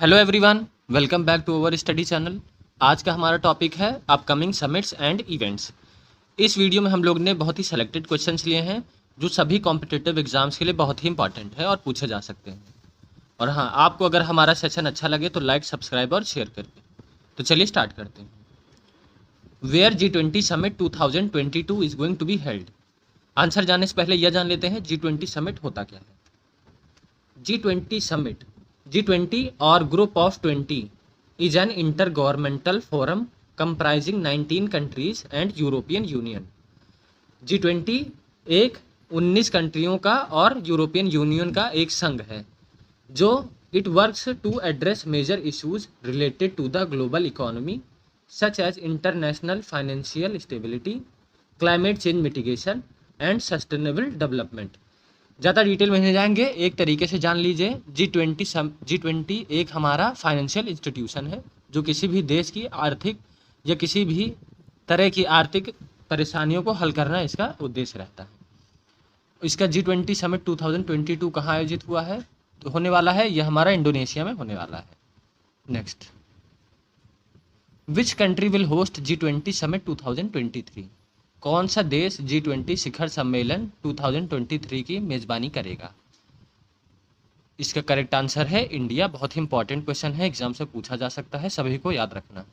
Hello everyone, welcome back to our study channel. आज का हमारा टॉपिक है अपकमिंग समिट्स एंड इवेंट्स। इस वीडियो में हम लोग ने बहुत ही सेलेक्टेड क्वेश्चंस लिए हैं जो सभी कॉम्पिटिटिव एग्जाम्स के लिए बहुत ही इंपॉर्टेंट है और पूछे जा सकते हैं। और हाँ, आपको अगर हमारा सेशन अच्छा लगे तो लाइक, सब्सक्राइब और शेयर करके। तो चलिए स्टार्ट करते हैं। Where G20 summit 2022 is going to be held. Answer जानने से पहले यह जान लेते हैं G20 समिट होता क्या है। G20 summit, G20 or Group of 20 is an intergovernmental forum comprising 19 countries and European Union. G20 एक 19 कंट्रियों का और यूरोपियन यूनियन का एक संघ है जो it works to address major issues related to the global economy such as international financial stability, climate change mitigation and sustainable development. ज़्यादा detail में नहीं जाएंगे, एक तरीके से जान लीजिए G20 एक हमारा फाइनेंशियल इंस्टीट्यूशन है जो किसी भी देश की आर्थिक या किसी भी तरह की आर्थिक परेशानियों को हल करना इसका उद्देश्य रहता है। इसका G20 समिट 2022 कहाँ आयोजित हुआ है तो होने वाला है, यह हमारा इंडोनेशिया में होने वाला है। Next, which country will host G20 summit 2023। कौन सा देश G20 शिखर सम्मेलन 2023 की मेज़बानी करेगा। इसका करेक्ट आंसर है इंडिया। बहुत ही इंपॉर्टेंट क्वेश्चन है, एग्जाम से पूछा जा सकता है, सभी को याद रखना है।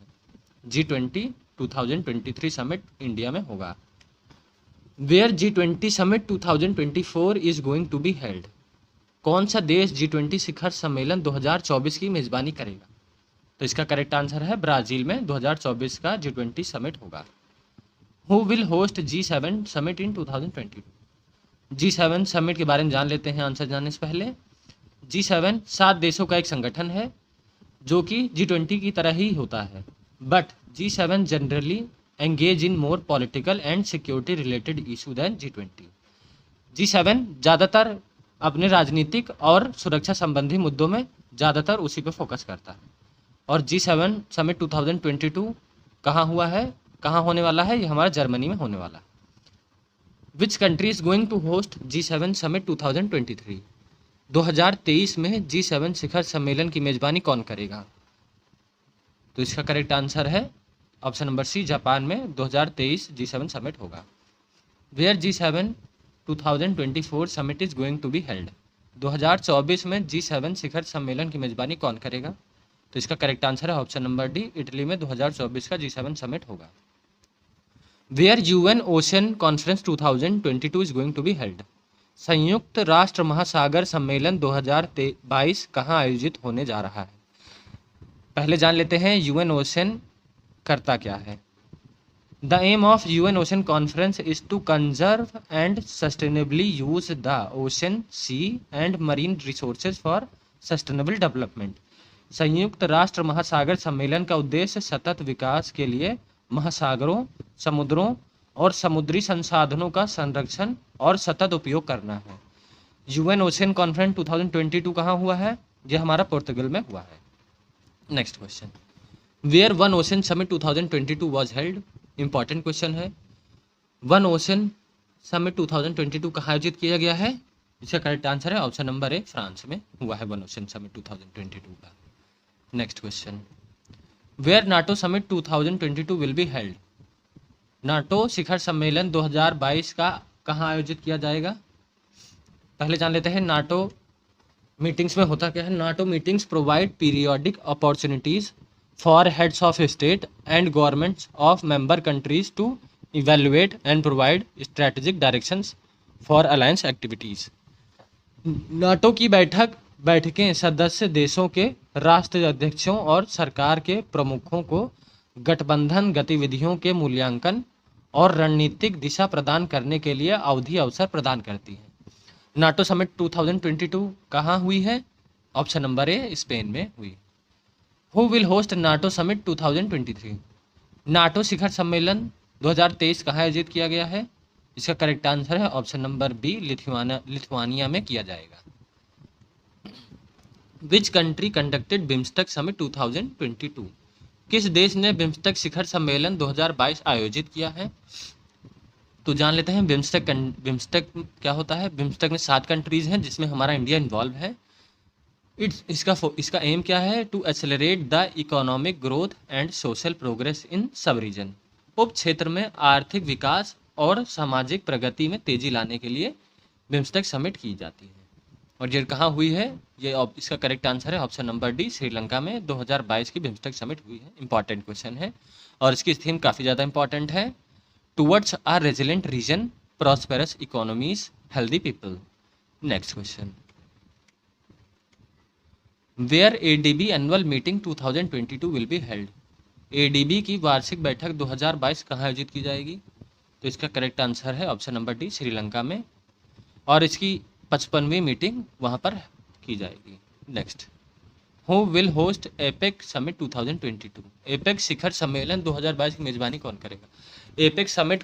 G20 2023 समिट इंडिया में होगा। Where G20 summit 2024 is going to be held. कौन सा देश G20 शिखर सम्मेलन 2024 की मेज़बानी करेगा। तो इसका करेक्ट आंसर है ब्राज़ील में 2024 का G20 समिट होगा। Who will host G7 summit in 2022। G7 summit के बारे में जान लेते हैं आंसर जानने से पहले। G7 7 देशों का एक संगठन है जो कि G20 की तरह ही होता है, but G7 generally engage in more political and security related issue than G20। G7 ज़्यादातर अपने राजनीतिक और सुरक्षा संबंधी मुद्दों में ज़्यादातर उसी पर फोकस करता है। और G7 समिट 2022 कहाँ हुआ है, कहाँ होने वाला है, ये हमारा जर्मनी में होने वाला है। Which country is going to host G7 summit 2023। 2023 में G7 शिखर सम्मेलन की मेज़बानी कौन करेगा। तो इसका करेक्ट आंसर है ऑप्शन नंबर सी, जापान में 2023 G7 समिट होगा। Where G7 2024 summit is going to be held. 2024 में G7 शिखर सम्मेलन की मेज़बानी कौन करेगा। तो इसका करेक्ट आंसर है ऑप्शन नंबर डी, इटली में 2024 का G7 समिट होगा। Where UN ocean conference 2022 is going to be held. संयुक्त राष्ट्र महासागर सम्मेलन 2022 कहाँ आयोजित होने जा रहा है। पहले जान लेते हैं UN ओशन करता क्या है। The aim of UN ocean conference is to conserve and sustainably use the ocean, sea and marine resources for sustainable development. संयुक्त राष्ट्र महासागर सम्मेलन का उद्देश्य सतत विकास के लिए महासागरों, समुद्रों और समुद्री संसाधनों का संरक्षण और सतत उपयोग करना है। UN ओशन कॉन्फ्रेंस 2022 कहाँ हुआ है, यह हमारा पुर्तगाल में हुआ है। Next question, where one ocean summit 2022 was held. Important question है। वन ओशन समिट 2022 कहाँ आयोजित किया गया है। इसका करेक्ट आंसर है ऑप्शन नंबर ए, फ्रांस में हुआ है वन ओशन समिट 2022 का। Next question, where NATO summit 2022 will be held. NATO शिखर सम्मेलन 2022 का कहाँ आयोजित किया जाएगा। पहले जान लेते हैं नाटो मीटिंग्स में होता क्या है। NATO meetings provide periodic opportunities for heads of state and governments of member countries to evaluate and provide strategic directions for alliance activities. NATO की बैठकें सदस्य देशों के राष्ट्राध्यक्षों और सरकार के प्रमुखों को गठबंधन गतिविधियों के मूल्यांकन और रणनीतिक दिशा प्रदान करने के लिए अवधि अवसर प्रदान करती है। नाटो समिट 2022 कहाँ हुई है, ऑप्शन नंबर ए, स्पेन में हुई। Who will host NATO summit 2023। NATO शिखर सम्मेलन 2023 कहाँ आयोजित किया गया है। इसका करेक्ट आंसर है ऑप्शन नंबर बी, लिथुआनिया में किया जाएगा। Which country conducted BIMSTEC summit 2022। किस देश ने बिम्स्टेक शिखर सम्मेलन 2022 आयोजित किया है। तो जान लेते हैं बिम्स्टेक क्या होता है। बिम्स्टेक में 7 कंट्रीज़ हैं जिसमें हमारा इंडिया इन्वॉल्व है। इसका एम क्या है? To accelerate the economic growth and social progress in subregion. उप क्षेत्र में आर्थिक विकास और सामाजिक प्रगति में तेजी लाने के लिए बिम्स्टेक समिट की जाती है। और ये कहाँ हुई है? इसका करेक्ट आंसर है ऑप्शन नंबर डी, श्रीलंका में 2022 की बिम्स्टेक समिट हुई है। इंपॉर्टेंट क्वेश्चन है और इसकी थीम काफ़ी ज़्यादा इंपॉर्टेंट है। Towards a resilient region, prosperous economies, healthy people. Next question, where ADB annual meeting 2022 will be held. ADB की वार्षिक बैठक 2022 कहाँ आयोजित की जाएगी? तो इसका करेक्ट आंसर है ऑप्शन नंबर डी, श्रीलंका में, और इसकी 55वीं मीटिंग वहाँ पर की जाएगी। Next, who will host APEC summit 2022। APEC शिखर सम्मेलन 2022 की मेजबानी कौन करेगा? एपेक समिट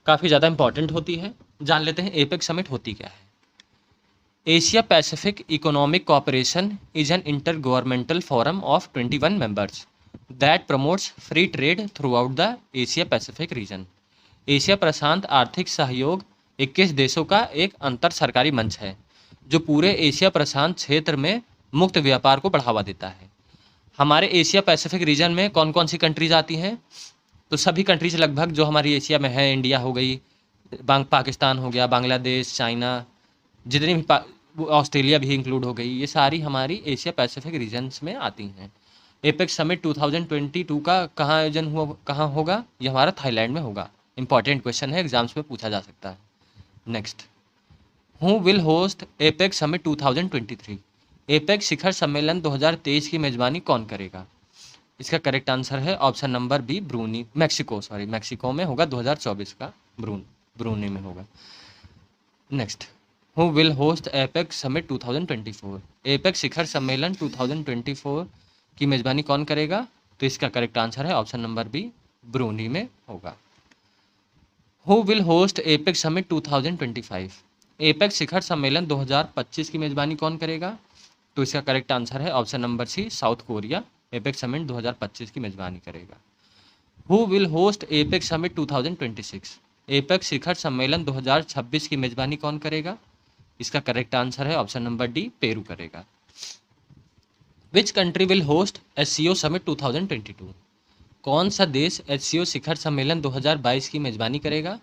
काफ़ी ज़्यादा इंपॉर्टेंट होती है, जान लेते हैं एपेक समिट होती क्या है। Asia Pacific economic cooperation is an inter governmental forum of 21 members that promotes free trade throughout the Asia Pacific region. Asia प्रशांत आर्थिक सहयोग 21 देशों का एक अंतर सरकारी मंच है जो पूरे एशिया प्रशांत क्षेत्र में मुक्त व्यापार को बढ़ावा देता है। हमारे एशिया पैसिफिक रीजन में कौन कौन सी कंट्रीज आती हैं? तो सभी कंट्रीज लगभग जो हमारी एशिया में है, इंडिया हो गई, पाकिस्तान हो गया, बांग्लादेश, चाइना, जितनी भी ऑस्ट्रेलिया भी इंक्लूड हो गई, ये सारी हमारी एशिया पैसिफिक रीजन्स में आती हैं। एपेक्स समिट 2022 का कहाँ आयोजन हुआ, कहाँ होगा? ये हमारा थाईलैंड में होगा। इंपॉर्टेंट क्वेश्चन है, एग्जाम्स में पूछा जा सकता है। Next, who will host apex summit 2023। Apex शिखर सम्मेलन 2023 की मेजबानी कौन करेगा? इसका करेक्ट आंसर है option number B, Brunei, Mexico में होगा 2024 का, ब्रूनी में होगा। Next, who will host apex summit 2024। Apex शिखर सम्मेलन 2024 की मेजबानी कौन करेगा? तो इसका करेक्ट आंसर है ऑप्शन नंबर बी, ब्रूनी में होगा। Who will host apex summit 2025। Apex शिखर सम्मेलन 2025 की मेजबानी कौन करेगा? तो इसका करेक्ट आंसर है option number C, South Korea apex summit 2025 की मेजबानी करेगा। Who will host apex summit 2026। Apex शिखर सम्मेलन 2026 की मेजबानी कौन करेगा? इसका करेक्ट आंसर है ऑप्शन नंबर डी, पेरू करेगा। Which country will host SCO summit 2022। कौन सा देश एससीओ शिखर सम्मेलन 2022 की मेजबानी करेगा?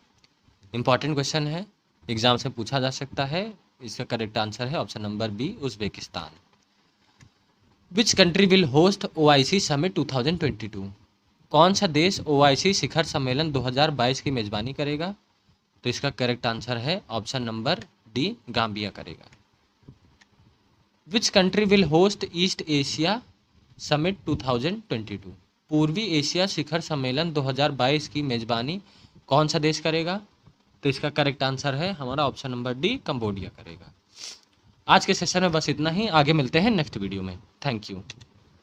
इंपॉर्टेंट क्वेश्चन है, एग्जाम से पूछा जा सकता है। इसका करेक्ट आंसर है option number B, Uzbekistan. Which country will host OIC summit 2022। कौन सा देश ओआईसी शिखर सम्मेलन 2022 की मेजबानी करेगा? तो इसका करेक्ट आंसर है ऑप्शन नंबर डी, गाम्बिया करेगा। Which country will host east Asia summit 2022। पूर्वी एशिया शिखर सम्मेलन 2022 की मेजबानी कौन सा देश करेगा? तो इसका करेक्ट आंसर है हमारा ऑप्शन नंबर डी, कंबोडिया करेगा। आज के सेशन में बस इतना ही, आगे मिलते हैं नेक्स्ट वीडियो में। Thank you.